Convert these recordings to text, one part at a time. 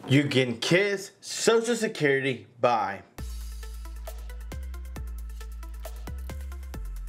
You can kiss Social Security bye.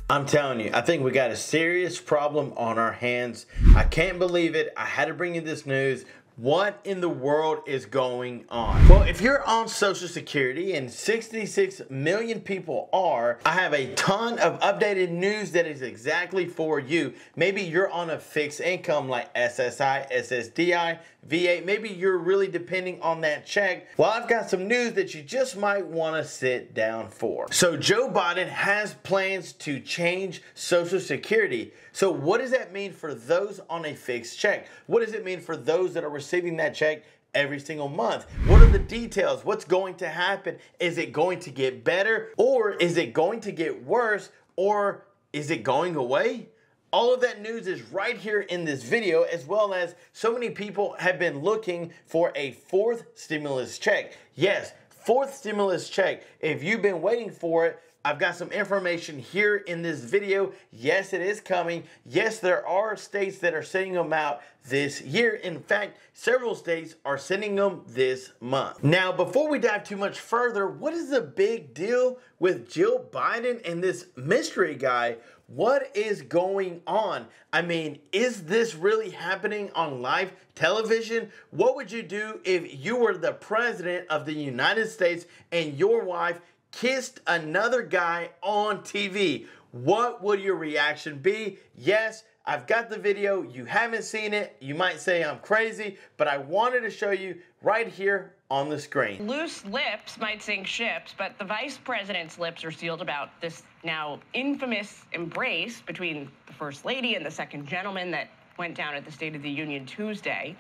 I'm telling you, I think we got a serious problem on our hands. I can't believe it. I had to bring you this news. What in the world is going on? Well, if you're on Social Security, and 66 million people are, I have a ton of updated news that is exactly for you. Maybe you're on a fixed income like SSI, SSDI, VA. Maybe you're really depending on that check. Well, I've got some news that you just might want to sit down for. So Joe Biden has plans to change Social Security. So what does that mean for those on a fixed check? What does it mean for those that are receiving that check every single month? What are the details? What's going to happen? Is it going to get better, or is it going to get worse, or is it going away? All of that news is right here in this video, as well as so many people have been looking for a fourth stimulus check. Yes, fourth stimulus check. If you've been waiting for it, I've got some information here in this video. Yes, it is coming. Yes, there are states that are sending them out this year. In fact, several states are sending them this month. Now, before we dive too much further, what is the big deal with Jill Biden and this mystery guy? What is going on? I mean, is this really happening on live television? What would you do if you were the president of the United States and your wife kissed another guy on TV? What would your reaction be? Yes, I've got the video. You haven't seen it. You might say I'm crazy, but I wanted to show you right here on the screen. Loose lips might sink ships, but the vice president's lips are sealed about this now infamous embrace between the first lady and the second gentleman that went down at the State of the Union Tuesday.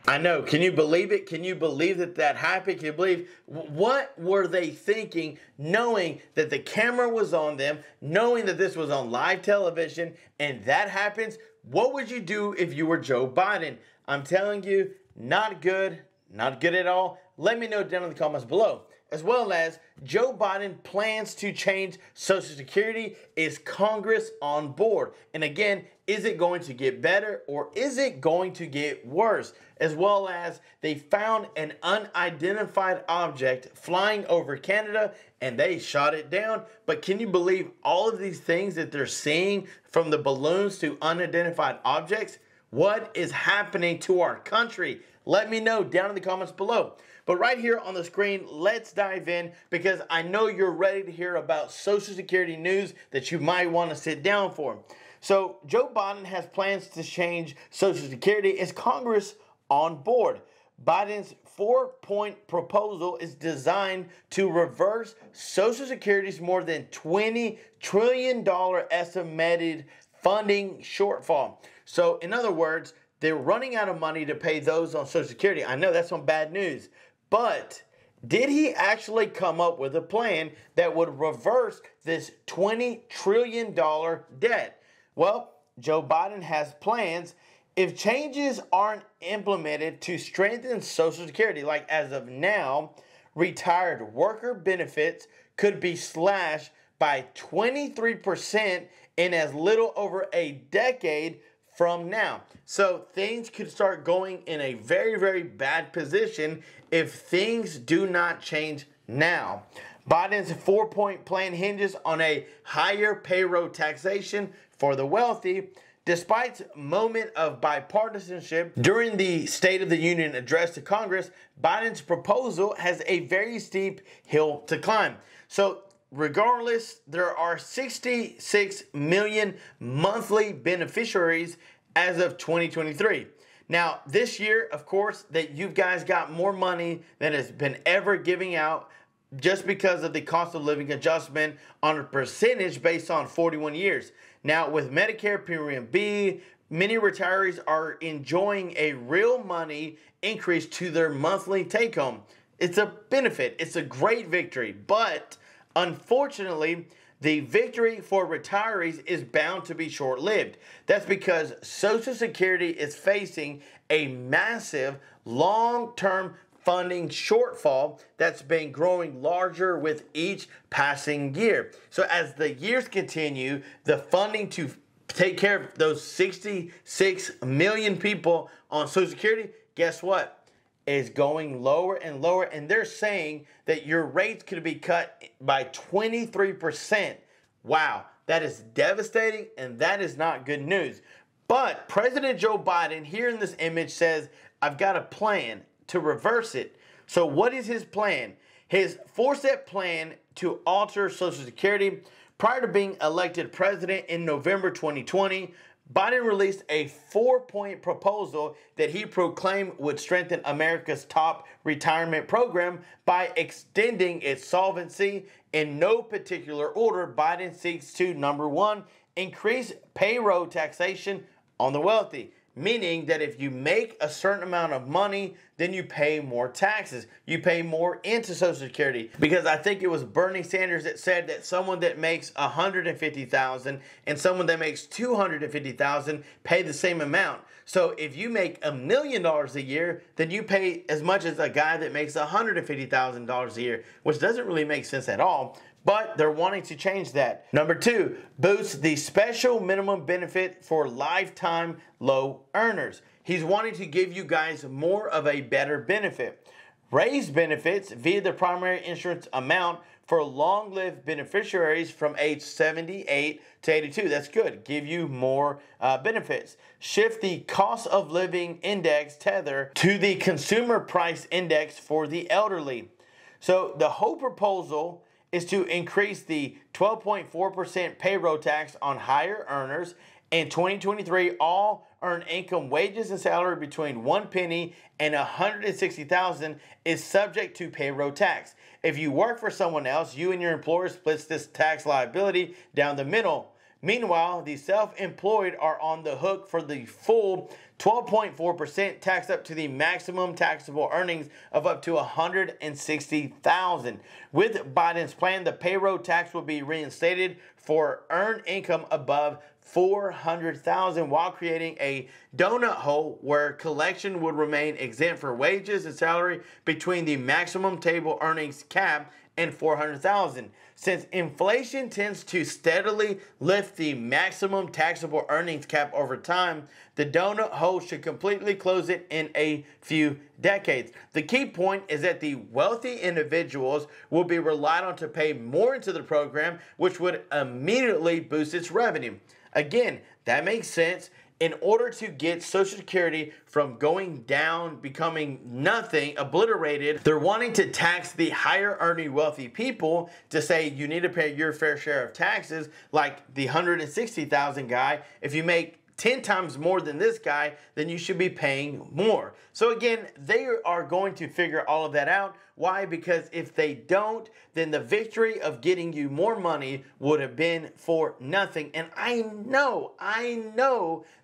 I know. Can you believe it? Can you believe that that happened? Can you believe what were they thinking, knowing that the camera was on them, knowing that this was on live television, and that happens? What would you do if you were Joe Biden? I'm telling you, not good, not good at all. Let me know down in the comments below. As well as Joe Biden plans to change Social Security. Is Congress on board? And again, is it going to get better, or is it going to get worse? As well as they found an unidentified object flying over Canada and they shot it down. But can you believe all of these things that they're seeing, from the balloons to unidentified objects? What is happening to our country? Let me know down in the comments below. But right here on the screen, let's dive in, because I know you're ready to hear about Social Security news that you might want to sit down for. So Joe Biden has plans to change Social Security. Is Congress on board? Biden's 4-point proposal is designed to reverse Social Security's more than $20 trillion estimated funding shortfall. So in other words, they're running out of money to pay those on Social Security. I know that's some bad news, but did he actually come up with a plan that would reverse this $20 trillion debt? Well, Joe Biden has plans. If changes aren't implemented to strengthen Social Security, like as of now, retired worker benefits could be slashed by 23% in as little over a decade from now. So things could start going in a very, very bad position if things do not change now. Biden's 4-point plan hinges on a higher payroll taxation for the wealthy. Despite a moment of bipartisanship during the State of the Union address to Congress, Biden's proposal has a very steep hill to climb. So regardless, there are 66 million monthly beneficiaries as of 2023. Now, this year, of course, that you guys got more money than has been ever giving out, just because of the cost of living adjustment on a percentage based on 41 years. Now, with Medicare Premium B, many retirees are enjoying a real money increase to their monthly take home. It's a benefit. It's a great victory. But unfortunately, the victory for retirees is bound to be short-lived. That's because Social Security is facing a massive long-term funding shortfall that's been growing larger with each passing year. So as the years continue, the funding to take care of those 66 million people on Social Security, guess what? is going lower and lower, and they're saying that your rates could be cut by 23%. Wow, that is devastating, and that is not good news. But President Joe Biden here in this image says, I've got a plan to reverse it. So what is his plan? His 4-step plan to alter Social Security. Prior to being elected president in November 2020, Biden released a 4-point proposal that he proclaimed would strengthen America's top retirement program by extending its solvency. In no particular order, Biden seeks to, number one, increase payroll taxation on the wealthy, meaning that if you make a certain amount of money, then you pay more taxes. You pay more into Social Security. Because I think it was Bernie Sanders that said that someone that makes $150,000 and someone that makes $250,000 pay the same amount. So if you make $1 million a year, then you pay as much as a guy that makes $150,000 a year, which doesn't really make sense at all. But they're wanting to change that. Number two, boost the special minimum benefit for lifetime low earners. He's wanting to give you guys more of a better benefit. Raise benefits via the primary insurance amount for long-lived beneficiaries from age 78 to 82. That's good. Give you more benefits. Shift the cost of living index tether to the consumer price index for the elderly. So the whole proposal is to increase the 12.4% payroll tax on higher earners. In 2023, all earned income wages and salary between 1 penny and 160,000 is subject to payroll tax. If you work for someone else, you and your employer splits this tax liability down the middle. Meanwhile, the self-employed are on the hook for the full 12.4% tax up to the maximum taxable earnings of up to $160,000. With Biden's plan, the payroll tax will be reinstated for earned income above $400,000 while creating a donut hole where collection would remain exempt for wages and salary between the maximum table earnings cap and $400,000. Since inflation tends to steadily lift the maximum taxable earnings cap over time, the donut hole should completely close it in a few decades. The key point is that the wealthy individuals will be relied on to pay more into the program, which would immediately boost its revenue. Again, that makes sense. In order to get Social Security from going down, becoming nothing, obliterated, they're wanting to tax the higher earning wealthy people to say you need to pay your fair share of taxes, like the $160,000 guy. If you make 10 times more than this guy, then you should be paying more. So again, they are going to figure all of that out. Why? Because if they don't, then the victory of getting you more money would have been for nothing. And I know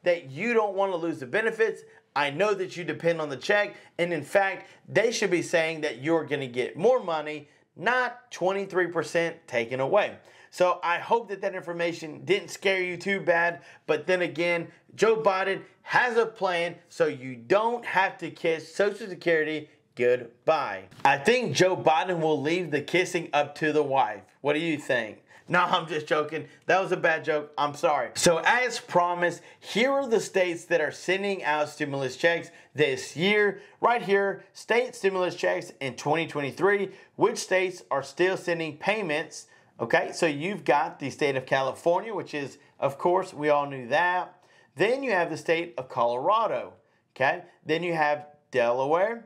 that you don't want to lose the benefits. I know that you depend on the check. And in fact, they should be saying that you're going to get more money, not 23% taken away. So I hope that information didn't scare you too bad. But then again, Joe Biden has a plan so you don't have to kiss Social Security goodbye. I think Joe Biden will leave the kissing up to the wife. What do you think? No, I'm just joking. That was a bad joke. I'm sorry. So as promised, here are the states that are sending out stimulus checks this year. Right here, state stimulus checks in 2023. Which states are still sending payments? Okay, so you've got the state of California, which is, of course, we all knew that. Then you have the state of Colorado. Okay, then you have Delaware,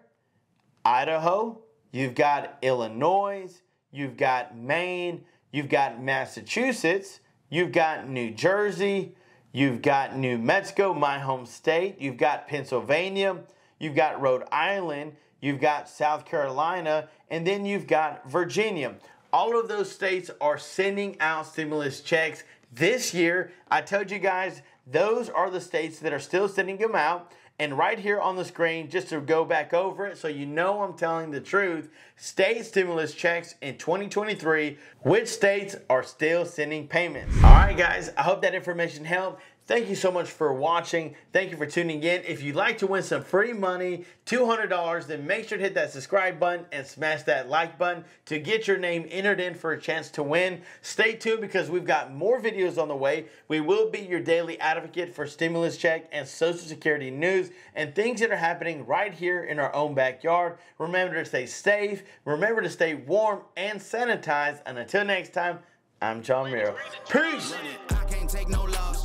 Idaho, you've got Illinois, you've got Maine, you've got Massachusetts, you've got New Jersey, you've got New Mexico, my home state, you've got Pennsylvania, you've got Rhode Island, you've got South Carolina, and then you've got Virginia. All of those states are sending out stimulus checks this year. I told you guys, those are the states that are still sending them out. And right here on the screen, just to go back over it so you know I'm telling the truth, state stimulus checks in 2023, which states are still sending payments. All right, guys, I hope that information helped. Thank you so much for watching. Thank you for tuning in. If you'd like to win some free money, $200, then make sure to hit that subscribe button and smash that like button to get your name entered in for a chance to win. Stay tuned because we've got more videos on the way. We will be your daily advocate for stimulus check and Social Security news and things that are happening right here in our own backyard. Remember to stay safe. Remember to stay warm and sanitize. And until next time, I'm John Miro. Peace. I can't take no loss.